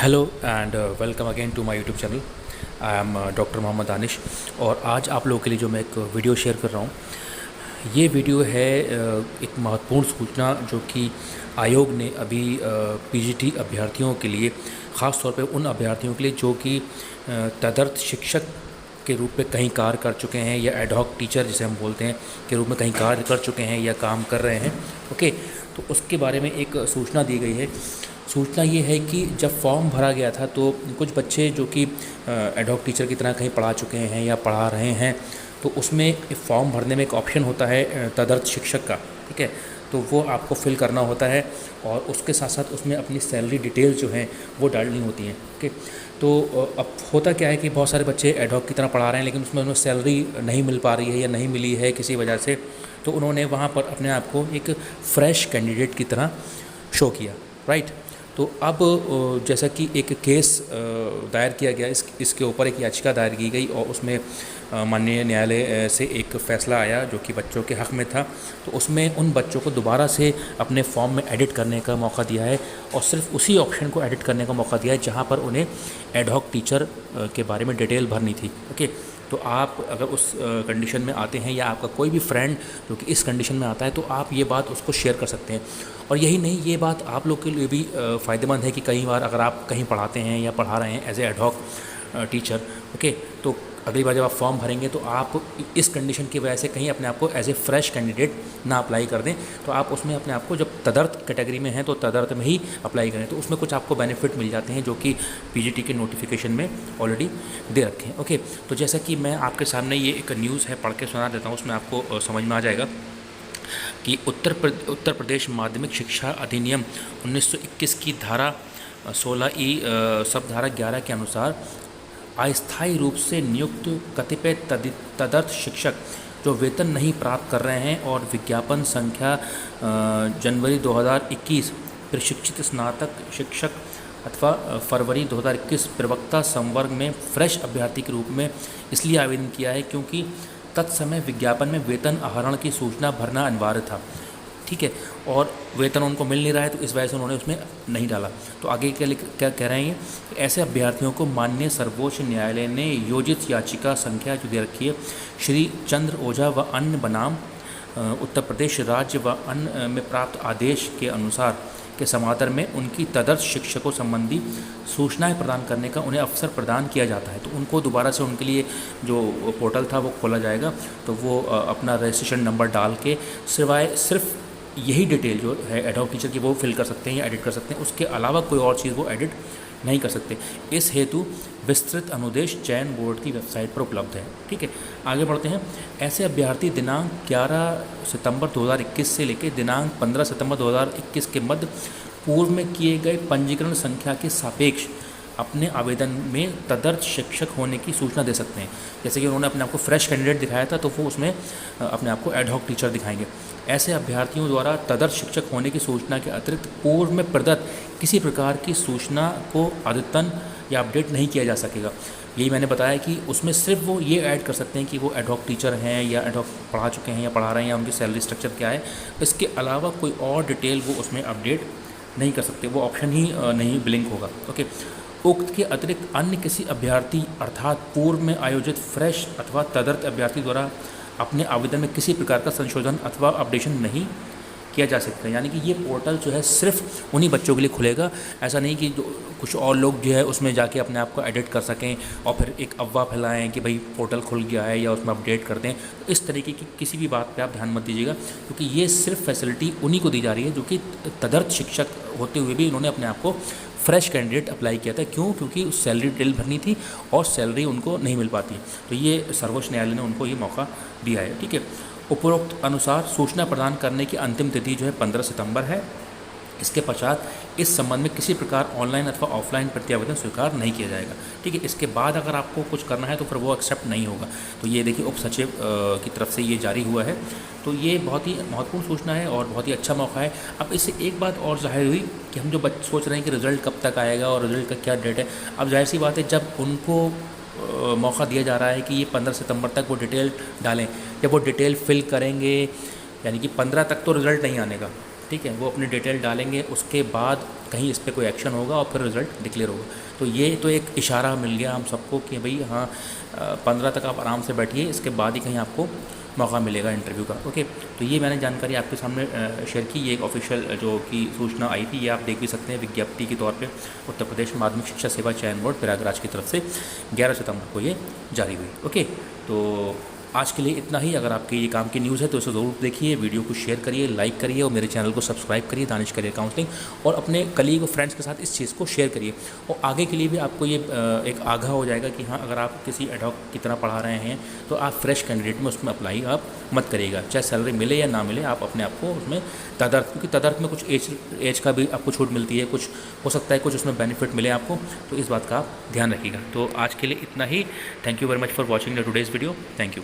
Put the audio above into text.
Hello and welcome again to my YouTube channel. I am doctor Mohammad Danish और आज आप लोगों के लिए जो मैं एक वीडियो शेयर कर रहा हूँ, ये वीडियो है एक महत्वपूर्ण सूचना जो कि आयोग ने अभी पीजीटी अभ्यर्थियों के लिए, ख़ास तौर पे उन अभ्यर्थियों के लिए जो कि तदर्थ शिक्षक के रूप में कहीं कार्य कर चुके हैं या एडहॉक टीचर जिसे हम बोलते हैं के रूप में कहीं कार्य कर चुके हैं या काम कर रहे हैं। ओके, तो उसके बारे में एक सूचना दी गई है। सूचना ये है कि जब फॉर्म भरा गया था तो कुछ बच्चे जो कि एडहॉक टीचर की तरह कहीं पढ़ा चुके हैं या पढ़ा रहे हैं, तो उसमें फॉर्म भरने में एक ऑप्शन होता है तदर्थ शिक्षक का। ठीक है, तो वो आपको फिल करना होता है और उसके साथ साथ उसमें अपनी सैलरी डिटेल्स जो हैं वो डालनी होती हैं। ओके, तो अब होता क्या है कि बहुत सारे बच्चे एडहॉक की तरह पढ़ा रहे हैं लेकिन उसमें उन्हें सैलरी नहीं मिल पा रही है या नहीं मिली है किसी वजह से, तो उन्होंने वहाँ पर अपने आप को एक फ़्रेश कैंडिडेट की तरह शो किया। राइट, तो अब जैसा कि एक केस दायर किया गया, इसके ऊपर एक याचिका दायर की गई और उसमें माननीय न्यायालय से एक फ़ैसला आया जो कि बच्चों के हक़ में था। तो उसमें उन बच्चों को दोबारा से अपने फॉर्म में एडिट करने का मौका दिया है और सिर्फ उसी ऑप्शन को एडिट करने का मौका दिया है जहां पर उन्हें एडहॉक टीचर के बारे में डिटेल भरनी थी। ओके, तो आप अगर उस कंडीशन में आते हैं या आपका कोई भी फ्रेंड जो कि इस कंडीशन में आता है, तो आप ये बात उसको शेयर कर सकते हैं। और यही नहीं, ये बात आप लोग के लिए भी फ़ायदेमंद है कि कई बार अगर आप कहीं पढ़ाते हैं या पढ़ा रहे हैं as a ad hoc teacher, okay, तो अगली बार जब आप फॉर्म भरेंगे तो आप इस कंडीशन की वजह से कहीं अपने आप को एज ए फ्रेश कैंडिडेट ना अप्लाई कर दें, तो आप उसमें अपने आप को जब तदर्थ कैटेगरी में हैं तो तदर्थ में ही अप्लाई करें, तो उसमें कुछ आपको बेनिफिट मिल जाते हैं जो कि पीजीटी के नोटिफिकेशन में ऑलरेडी दे रखे हैं। ओके, तो जैसा कि मैं आपके सामने ये एक न्यूज़ है पढ़ के सुना देता हूँ, उसमें आपको समझ में आ जाएगा कि उत्तर प्रदेश माध्यमिक शिक्षा अधिनियम 1921 की धारा 16E सब धारा 11 के अनुसार अस्थायी रूप से नियुक्त कतिपय तदर्थ शिक्षक जो वेतन नहीं प्राप्त कर रहे हैं और विज्ञापन संख्या जनवरी 2021 प्रशिक्षित स्नातक शिक्षक अथवा फरवरी 2021 प्रवक्ता संवर्ग में फ्रेश अभ्यर्थी के रूप में इसलिए आवेदन किया है क्योंकि तत्समय विज्ञापन में वेतन आहरण की सूचना भरना अनिवार्य था। ठीक है, और वेतन उनको मिल नहीं रहा है तो इस वजह से उन्होंने उसमें नहीं डाला। तो आगे क्या कह रहे हैं, ऐसे अभ्यर्थियों को माननीय सर्वोच्च न्यायालय ने योजित याचिका संख्या जो दे रखी है श्री चंद्र ओझा व अन्य बनाम उत्तर प्रदेश राज्य व अन्य में प्राप्त आदेश के अनुसार के समादर में उनकी तदर्थ शिक्षकों संबंधी सूचनाएं प्रदान करने का उन्हें अवसर प्रदान किया जाता है। तो उनको दोबारा से उनके लिए जो पोर्टल था वो खोला जाएगा, तो वो अपना रजिस्ट्रेशन नंबर डाल के सिर्फ यही डिटेल जो है एडहॉक टीचर की वो फिल कर सकते हैं या एडिट कर सकते हैं, उसके अलावा कोई और चीज़ वो एडिट नहीं कर सकते। इस हेतु विस्तृत अनुदेश चयन बोर्ड की वेबसाइट पर उपलब्ध है। ठीक है, आगे बढ़ते हैं। ऐसे अभ्यर्थी दिनांक 11 सितंबर 2021 से लेकर दिनांक 15 सितंबर 2021 के मध्य पूर्व में किए गए पंजीकरण संख्या के सापेक्ष अपने आवेदन में तदर्थ शिक्षक होने की सूचना दे सकते हैं। जैसे कि उन्होंने अपने आप को फ्रेश कैंडिडेट दिखाया था तो वो उसमें अपने आप को एडहॉक टीचर दिखाएंगे। ऐसे अभ्यर्थियों द्वारा तदर्थ शिक्षक होने की सूचना के अतिरिक्त पूर्व में प्रदत्त किसी प्रकार की सूचना को अद्यतन या अपडेट नहीं किया जा सकेगा। यही मैंने बताया कि उसमें सिर्फ वो ये ऐड कर सकते हैं कि वो एडहॉक टीचर हैं या एडहॉक पढ़ा चुके हैं या पढ़ा रहे हैं या उनकी सैलरी स्ट्रक्चर क्या है, इसके अलावा कोई और डिटेल वो उसमें अपडेट नहीं कर सकते, वो ऑप्शन ही नहीं ब्लिंक होगा। ओके, उक्त के अतिरिक्त अन्य किसी अभ्यर्थी अर्थात पूर्व में आयोजित फ्रेश अथवा तदर्थ अभ्यर्थी द्वारा अपने आवेदन में किसी प्रकार का संशोधन अथवा अपडेशन नहीं किया जा सकता। यानी कि ये पोर्टल जो है सिर्फ उन्हीं बच्चों के लिए खुलेगा, ऐसा नहीं कि जो कुछ और लोग जो है उसमें जाके अपने आप को एडिट कर सकें और फिर एक अफवाह फैलाएं कि भाई पोर्टल खुल गया है या उसमें अपडेट कर दें। तो इस तरीके की किसी भी बात पे आप ध्यान मत दीजिएगा, क्योंकि ये सिर्फ फैसिलिटी उन्हीं को दी जा रही है जो कि तदर्थ शिक्षक होते हुए भी इन्होंने अपने आप को फ्रेश कैंडिडेट अप्लाई किया था। क्यों? क्योंकि सैलरी डिटेल भरनी थी और सैलरी उनको नहीं मिल पाती, तो ये सर्वोच्च न्यायालय ने उनको ये मौका दिया है। ठीक है, उपरोक्त अनुसार सूचना प्रदान करने की अंतिम तिथि जो है 15 सितंबर है। इसके पश्चात इस संबंध में किसी प्रकार ऑनलाइन अथवा ऑफलाइन प्रत्यावेदन स्वीकार नहीं किया जाएगा। ठीक है, इसके बाद अगर आपको कुछ करना है तो फिर वो एक्सेप्ट नहीं होगा। तो ये देखिए उप सचिव की तरफ से ये जारी हुआ है, तो ये बहुत ही महत्वपूर्ण सूचना है और बहुत ही अच्छा मौका है। अब इससे एक बात और जाहिर हुई कि हम जो सोच रहे हैं कि रिज़ल्ट कब तक आएगा और रिज़ल्ट का क्या डेट है, अब जाहिर सी बात है जब उनको मौका दिया जा रहा है कि ये 15 सितंबर तक वो डिटेल डालें, जब वो डिटेल फिल करेंगे यानी कि 15 तक तो रिज़ल्ट नहीं आने का, ठीक है, वो अपनी डिटेल डालेंगे, उसके बाद कहीं इस पर कोई एक्शन होगा और फिर रिज़ल्ट डिक्लेयर होगा। तो ये तो एक इशारा मिल गया हम सबको कि भाई हाँ 15 तक आप आराम से बैठिए, इसके बाद ही कहीं आपको मौका मिलेगा इंटरव्यू का। ओके, तो ये मैंने जानकारी आपके सामने शेयर की। ये एक ऑफिशियल जो कि सूचना आई थी, ये आप देख भी सकते हैं विज्ञप्ति के तौर पे उत्तर प्रदेश माध्यमिक शिक्षा सेवा चयन बोर्ड प्रयागराज की तरफ से 11 सितंबर को ये जारी हुई। ओके, तो आज के लिए इतना ही। अगर आपके ये काम की न्यूज़ है तो इसे ज़रूर देखिए, वीडियो को शेयर करिए, लाइक करिए और मेरे चैनल को सब्सक्राइब करिए दानिश करियर काउंसलिंग, और अपने कलीग और फ्रेंड्स के साथ इस चीज़ को शेयर करिए। और आगे के लिए भी आपको ये एक आगाह हो जाएगा कि हाँ अगर आप किसी एडहॉक की तरह पढ़ा रहे हैं तो आप फ्रेश कैंडिडेट में उसमें अप्लाई आप मत करिएगा, चाहे सैलरी मिले या ना मिले, आप अपने आप को उसमें तदर्थ, क्योंकि तदर्थ में कुछ एज का भी आपको छूट मिलती है, कुछ हो सकता है कुछ उसमें बेनिफिट मिले आपको, तो इस बात का आप ध्यान रखिएगा। तो आज के लिए इतना ही। Thank you very much for watching the today's video. Thank you.